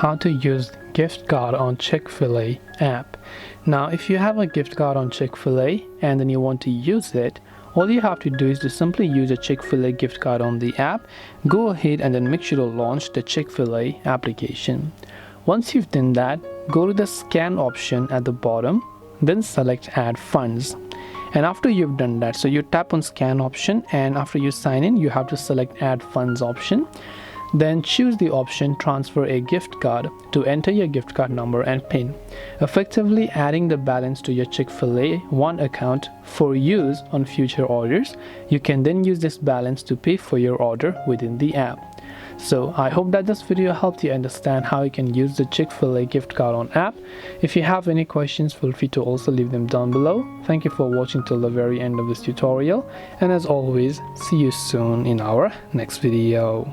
how to use gift card on Chick-fil-A app. Now if you have a gift card on Chick-fil-A and then you want to use it, all you have to do is to simply use a Chick-fil-A gift card on the app. Go ahead and then make sure to launch the Chick-fil-A application. Once you've done that, go to the scan option at the bottom, then select add funds. And after you've done that, so you tap on scan option, and after you sign in, you have to select add funds option. Then choose the option transfer a gift card to enter your gift card number and PIN, effectively adding the balance to your Chick-fil-A One account for use on future orders. You can then use this balance to pay for your order within the app. So I hope that this video helped you understand how you can use the Chick-fil-A gift card on app. If you have any questions, feel free to also leave them down below. Thank you for watching till the very end of this tutorial, and as always, see you soon in our next video.